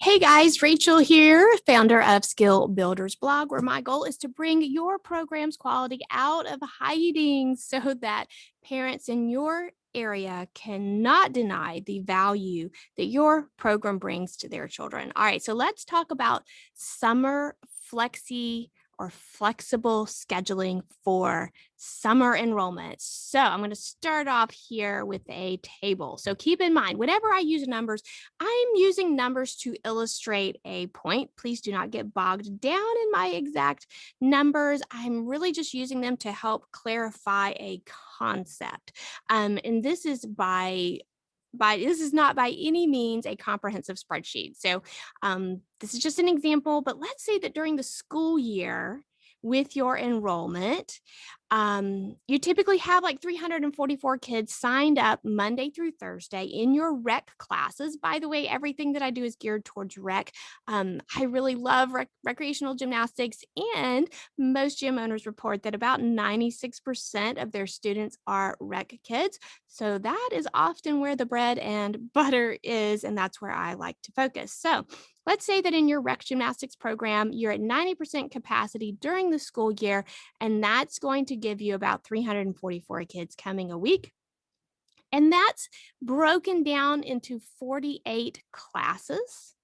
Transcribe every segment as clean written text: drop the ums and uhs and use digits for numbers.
Hey guys, Rachel here, founder of Skill Builders Blog, where my goal is to bring your program's quality out of hiding so that parents in your area cannot deny the value that your program brings to their children. All right, so let's talk about summer flexi or flexible scheduling for summer enrollment. So I'm going to start off here with a table. So keep in mind, whenever I use numbers, I'm using numbers to illustrate a point. Please do not get bogged down in my exact numbers. I'm really just using them to help clarify a concept. And this is this is not by any means a comprehensive spreadsheet. So this is just an example, but let's say that during the school year with your enrollment, you typically have like 344 kids signed up Monday through Thursday in your rec classes. By the way, everything that I do is geared towards rec. I really love recreational gymnastics, and most gym owners report that about 96% of their students are rec kids. So that is often where the bread and butter is, and that's where I like to focus. So let's say that in your rec gymnastics program, you're at 90% capacity during the school year, and that's going to give you about 344 kids coming a week. And that's broken down into 48 classes.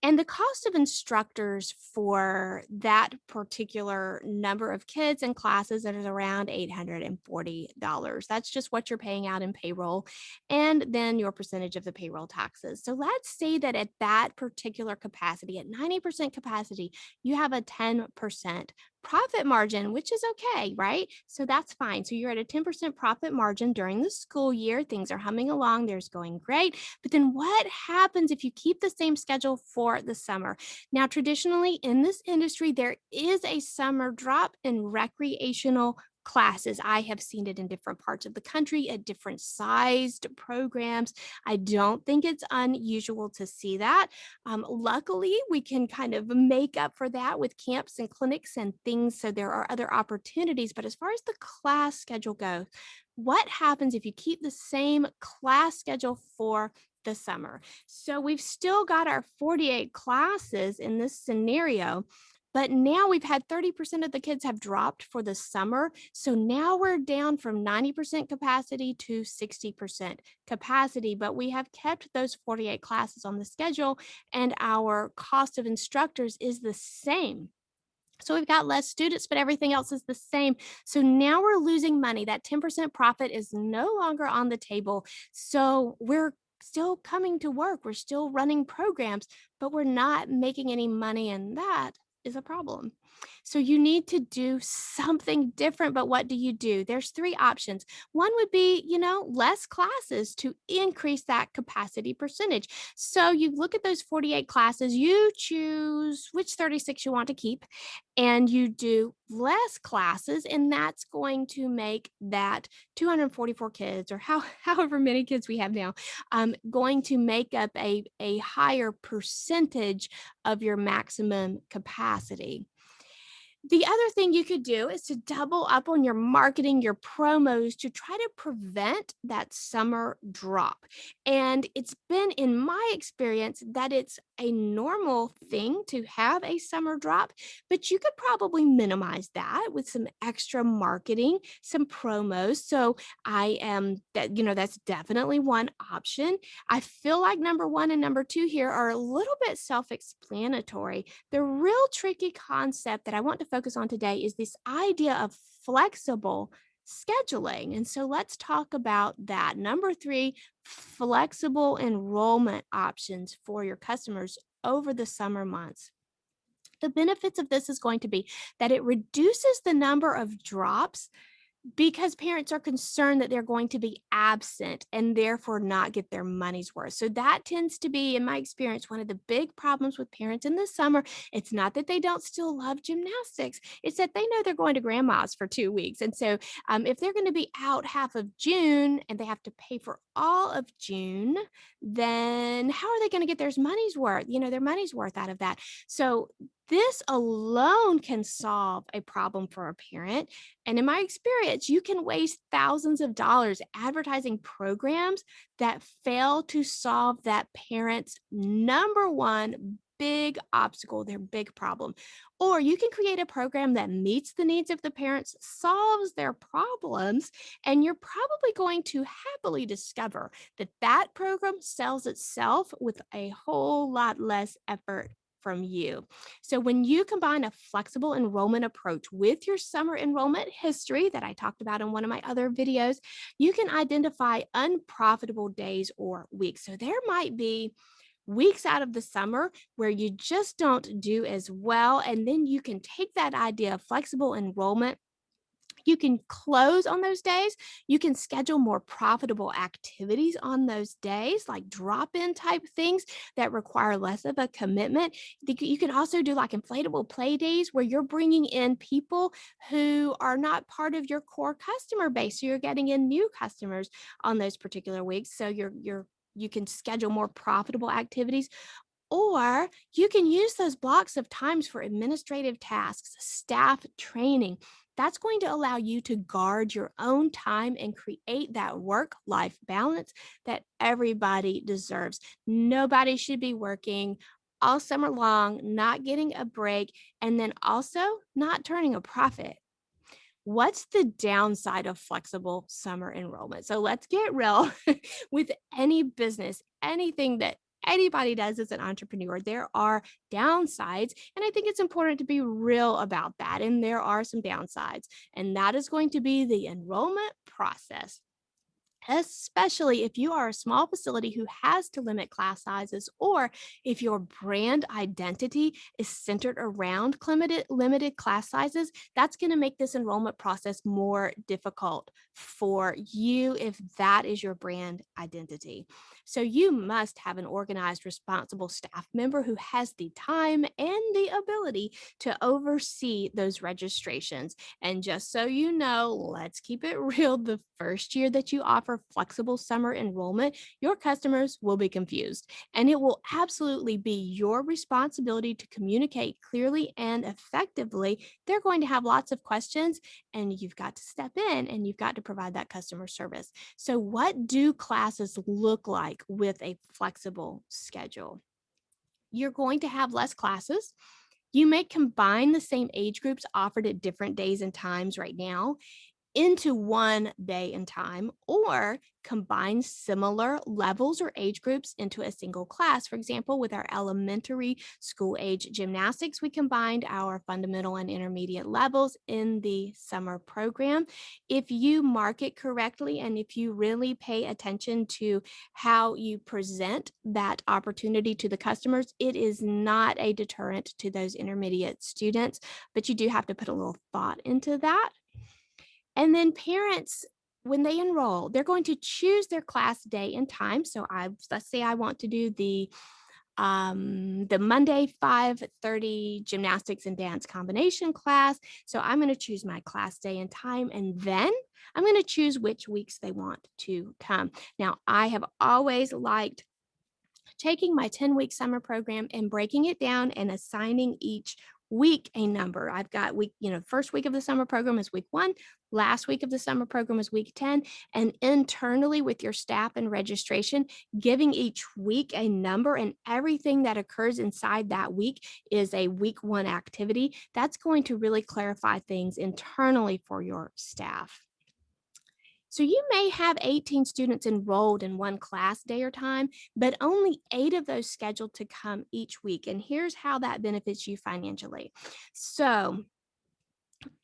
And the cost of instructors for that particular number of kids and classes is around $840. That's just what you're paying out in payroll, and then your percentage of the payroll taxes. So let's say that at that particular capacity, at 90% capacity, you have a 10% profit margin, which is okay, right? So that's fine. So you're at a 10% profit margin during the school year. Things are humming along. There's going great. But then what happens if you keep the same schedule for the summer? Now, traditionally in this industry, there is a summer drop in recreational classes. I have seen it in different parts of the country at different sized programs. I don't think it's unusual to see that. Luckily, we can kind of make up for that with camps and clinics and things. So there are other opportunities. But as far as the class schedule goes, what happens if you keep the same class schedule for the summer? So we've still got our 48 classes in this scenario, but now we've had 30% of the kids have dropped for the summer. So now we're down from 90% capacity to 60% capacity, but we have kept those 48 classes on the schedule, and our cost of instructors is the same. So we've got less students, but everything else is the same. So now we're losing money. That 10% profit is no longer on the table. So we're still coming to work. We're still running programs, but we're not making any money. And that is a problem. So you need to do something different. But what do? There's three options. One would be, less classes to increase that capacity percentage. So you look at those 48 classes, you choose which 36 you want to keep, and you do less classes, and that's going to make that 244 kids, or however many kids we have now, going to make up a higher percentage of your maximum capacity. The other thing you could do is to double up on your marketing, your promos, to try to prevent that summer drop. And it's been in my experience that it's a normal thing to have a summer drop, but you could probably minimize that with some extra marketing, some promos. So that's definitely one option. I feel like number one and number two here are a little bit self-explanatory. The real tricky concept that I want to focus on today is this idea of flexible scheduling. And so let's talk about that. Number three, flexible enrollment options for your customers over the summer months. The benefits of this is going to be that it reduces the number of drops because parents are concerned that they're going to be absent and therefore not get their money's worth. So that tends to be, in my experience, one of the big problems with parents in the summer. It's not that they don't still love gymnastics. It's that they know they're going to grandma's for 2 weeks. And so if they're going to be out half of June and they have to pay for all of June, then how are they going to get their money's worth out of that? So This alone can solve a problem for a parent. And in my experience, you can waste thousands of dollars advertising programs that fail to solve that parent's number one big obstacle, their big problem. Or you can create a program that meets the needs of the parents, solves their problems, and you're probably going to happily discover that that program sells itself with a whole lot less effort from you. So, when you combine a flexible enrollment approach with your summer enrollment history that I talked about in one of my other videos, you can identify unprofitable days or weeks. So, there might be weeks out of the summer where you just don't do as well. And then you can take that idea of flexible enrollment, you can close on those days. You can schedule more profitable activities on those days, like drop in type things that require less of a commitment. You can also do like inflatable play days where you're bringing in people who are not part of your core customer base. So you're getting in new customers on those particular weeks. So you can schedule more profitable activities, or you can use those blocks of times for administrative tasks, staff training. That's going to allow you to guard your own time and create that work life balance that everybody deserves. Nobody should be working all summer long, not getting a break, and then also not turning a profit. What's the downside of flexible summer enrollment? So let's get real with any business, anything that anybody does as an entrepreneur, there are downsides. And I think it's important to be real about that. And there are some downsides, and that is going to be the enrollment process, especially if you are a small facility who has to limit class sizes, or if your brand identity is centered around limited class sizes. That's going to make this enrollment process more difficult for you if that is your brand identity. So you must have an organized, responsible staff member who has the time and the ability to oversee those registrations. And just so you know, let's keep it real, the first year that you offer flexible summer enrollment, your customers will be confused. And it will absolutely be your responsibility to communicate clearly and effectively. They're going to have lots of questions, and you've got to step in and you've got to provide that customer service. So, what do classes look like with a flexible schedule? You're going to have less classes. You may combine the same age groups offered at different days and times right now into one day and time, or combine similar levels or age groups into a single class. For example, with our elementary school age gymnastics, we combined our fundamental and intermediate levels in the summer program. If you market correctly and if you really pay attention to how you present that opportunity to the customers, it is not a deterrent to those intermediate students, but you do have to put a little thought into that. And then parents, when they enroll, they're going to choose their class day and time. So let's say I want to do the Monday 5:30 gymnastics and dance combination class. So I'm going to choose my class day and time, and then I'm going to choose which weeks they want to come. Now, I have always liked taking my 10-week summer program and breaking it down and assigning each week a number. I've got first week of the summer program is week 1, last week of the summer program is week 10, and internally with your staff and registration, giving each week a number, and everything that occurs inside that week is a week 1 activity. That's going to really clarify things internally for your staff. So you may have 18 students enrolled in one class day or time, but only 8 of those scheduled to come each week. And here's how that benefits you financially. So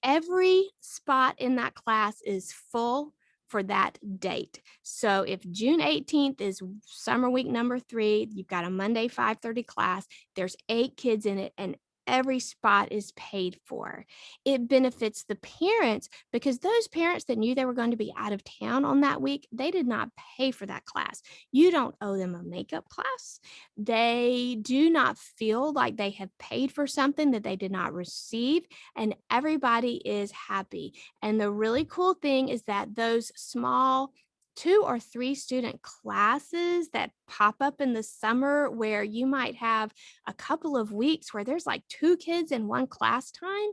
every spot in that class is full for that date. So if June 18th is summer week number 3, you've got a Monday 5:30 class, there's 8 kids in it, and every spot is paid for. It benefits the parents because those parents that knew they were going to be out of town on that week, they did not pay for that class. You don't owe them a makeup class. They do not feel like they have paid for something that they did not receive, and everybody is happy. And the really cool thing is that those small 2 or 3 student classes that pop up in the summer where you might have a couple of weeks where there's like 2 kids in one class time,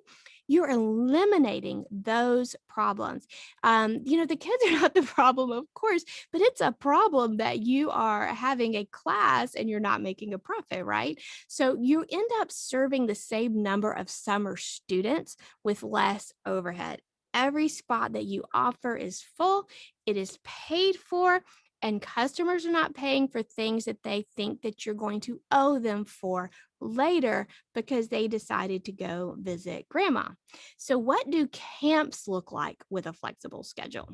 you're eliminating those problems. The kids are not the problem, of course, but it's a problem that you are having a class and you're not making a profit, right? So you end up serving the same number of summer students with less overhead. Every spot that you offer is full, it is paid for, and customers are not paying for things that they think that you're going to owe them for later because they decided to go visit grandma. So, what do camps look like with a flexible schedule?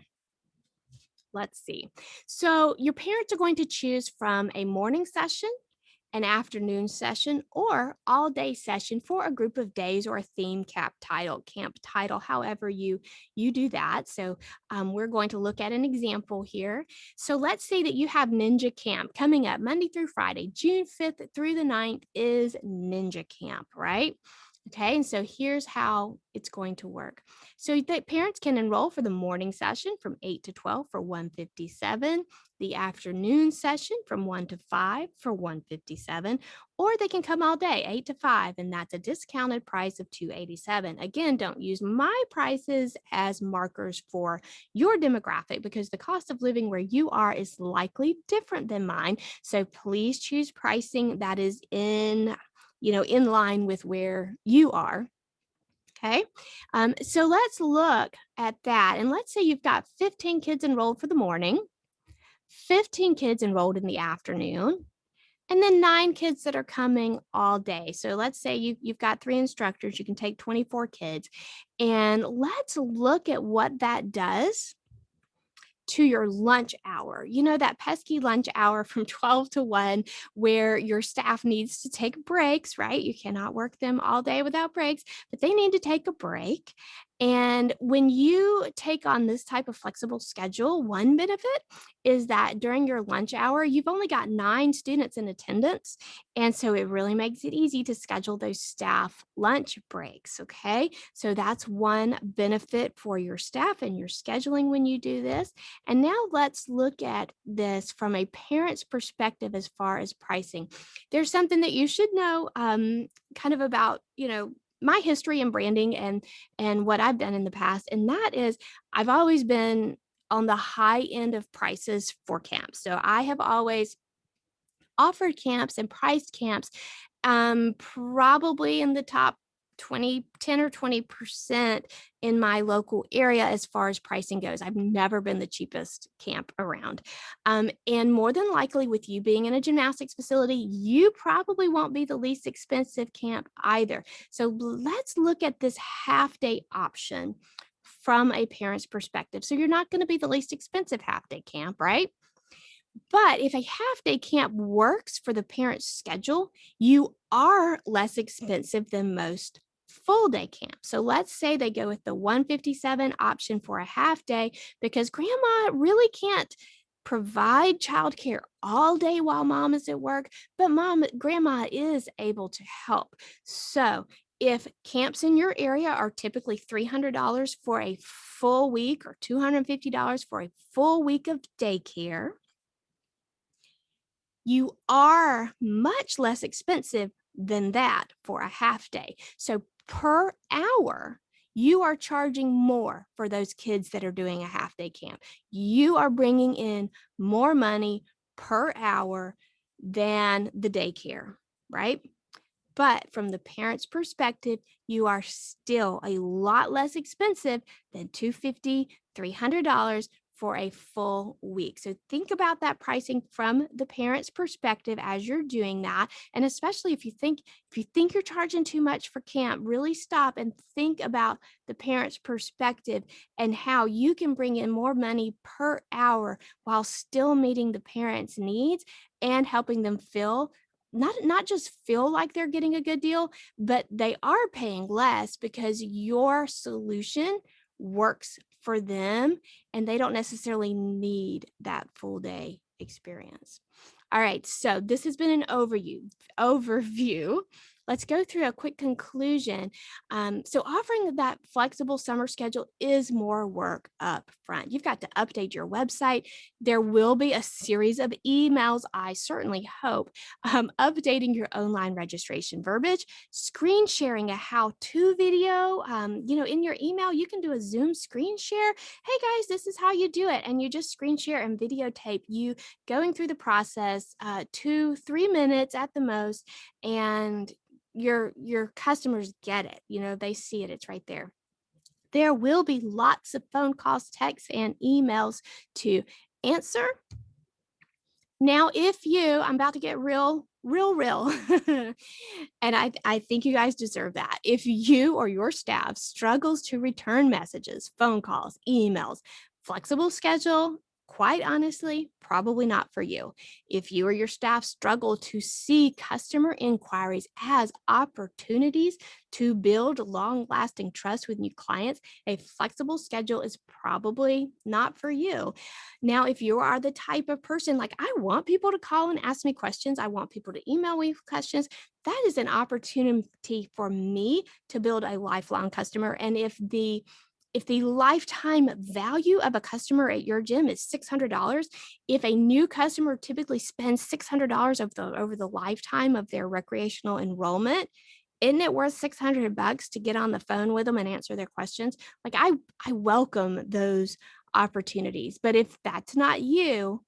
Let's see. So, your parents are going to choose from a morning session, an afternoon session, or all day session for a group of days or a theme camp title, however you do that. So we're going to look at an example here. So let's say that you have Ninja Camp coming up Monday through Friday. June 5th through the 9th is Ninja Camp, right? Okay, and so here's how it's going to work. So the parents can enroll for the morning session from 8 to 12 for 157, the afternoon session from 1 to 5 for 157, or they can come all day 8 to 5, and that's a discounted price of 287. Again, don't use my prices as markers for your demographic because the cost of living where you are is likely different than mine. So please choose pricing that is in line with where you are. Okay. So let's look at that. And let's say you've got 15 kids enrolled for the morning, 15 kids enrolled in the afternoon, and then 9 kids that are coming all day. So let's say you've got 3 instructors, you can take 24 kids. And let's look at what that does to your lunch hour. You know, that pesky lunch hour from 12 to 1 where your staff needs to take breaks, right? You cannot work them all day without breaks, but they need to take a break. And when you take on this type of flexible schedule, one benefit is that during your lunch hour, you've only got 9 students in attendance. And so it really makes it easy to schedule those staff lunch breaks. Okay. So that's one benefit for your staff and your scheduling when you do this. And now let's look at this from a parent's perspective as far as pricing. There's something that you should know kind of about, my history in branding and what I've done in the past. And that is I've always been on the high end of prices for camps. So I have always offered camps and priced camps probably in the top 10 or 20% in my local area as far as pricing goes. I've never been the cheapest camp around. And more than likely, with you being in a gymnastics facility, you probably won't be the least expensive camp either. So let's look at this half day option from a parent's perspective. So you're not going to be the least expensive half day camp, right? But if a half day camp works for the parent's schedule, you are less expensive than most full day camps. So let's say they go with the 157 option for a half day because grandma really can't provide childcare all day while mom is at work, but grandma is able to help. So if camps in your area are typically $300 for a full week or $250 for a full week of daycare, you are much less expensive than that for a half day. So per hour, you are charging more for those kids that are doing a half day camp. You are bringing in more money per hour than the daycare, right? But from the parent's perspective, you are still a lot less expensive than $250, $300 for a full week. So think about that pricing from the parent's perspective as you're doing that. And especially if you think you're charging too much for camp, really stop and think about the parent's perspective and how you can bring in more money per hour while still meeting the parent's needs and helping them feel not just feel like they're getting a good deal, but they are paying less because your solution works for them and they don't necessarily need that full day experience. All right, so this has been an overview let's go through a quick conclusion. So, offering that flexible summer schedule is more work up front. You've got to update your website. There will be a series of emails, I certainly hope, updating your online registration verbiage, screen sharing a how to video. In your email, you can do a Zoom screen share. Hey guys, this is how you do it. And you just screen share and videotape you going through the process, 2-3 minutes at the most. And your customers get it. They see it. It's right there. There will be lots of phone calls, texts, and emails to answer. Now, if I'm about to get real, and I think you guys deserve that. If you or your staff struggles to return messages, phone calls, emails, flexible schedule, quite honestly, probably not for you. If you or your staff struggle to see customer inquiries as opportunities to build long lasting trust with new clients, a flexible schedule is probably not for you. Now, if you are the type of person like, I want people to call and ask me questions, I want people to email me questions, that is an opportunity for me to build a lifelong customer. And if the lifetime value of a customer at your gym is $600, if a new customer typically spends $600 over the lifetime of their recreational enrollment, isn't it worth $600 to get on the phone with them and answer their questions? Like I welcome those opportunities. But if that's not you,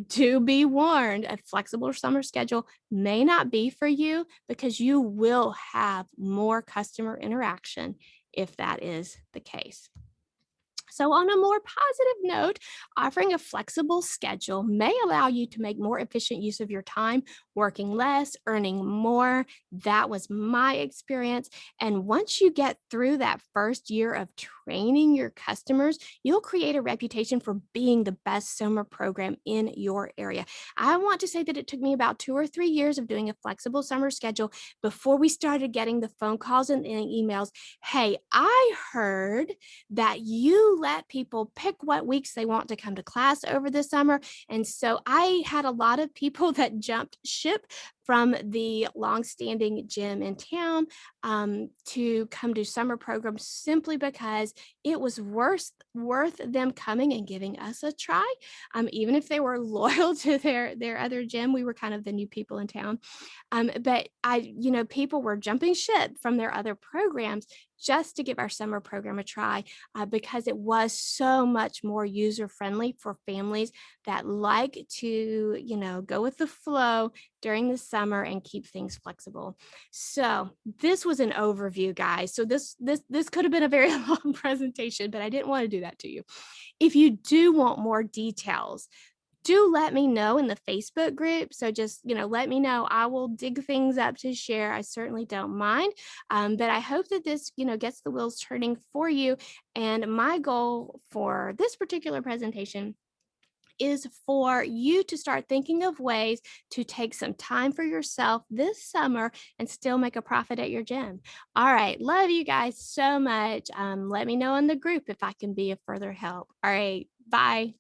do be warned, a flexible summer schedule may not be for you because you will have more customer interaction if that is the case. So, on a more positive note, offering a flexible schedule may allow you to make more efficient use of your time, working less, earning more. That was my experience. And once you get through that first year of training your customers, you'll create a reputation for being the best summer program in your area. I want to say that it took me about 2 or 3 years of doing a flexible summer schedule before we started getting the phone calls and the emails. Hey, I heard that you let people pick what weeks they want to come to class over the summer. And so I had a lot of people that jumped ship from the longstanding gym in town to come to summer programs simply because it was worth them coming and giving us a try. Even if they were loyal to their other gym, we were kind of the new people in town. But people were jumping ship from their other programs just to give our summer program a try because it was so much more user friendly for families that like to, go with the flow during the summer and keep things flexible. So this was an overview, guys. So this could have been a very long presentation, but I didn't want to do that to you. If you do want more details, do let me know in the Facebook group. So just, let me know. I will dig things up to share. I certainly don't mind. But I hope that this, gets the wheels turning for you. And my goal for this particular presentation is for you to start thinking of ways to take some time for yourself this summer and still make a profit at your gym. All right. Love you guys so much. Let me know in the group if I can be of further help. All right. Bye.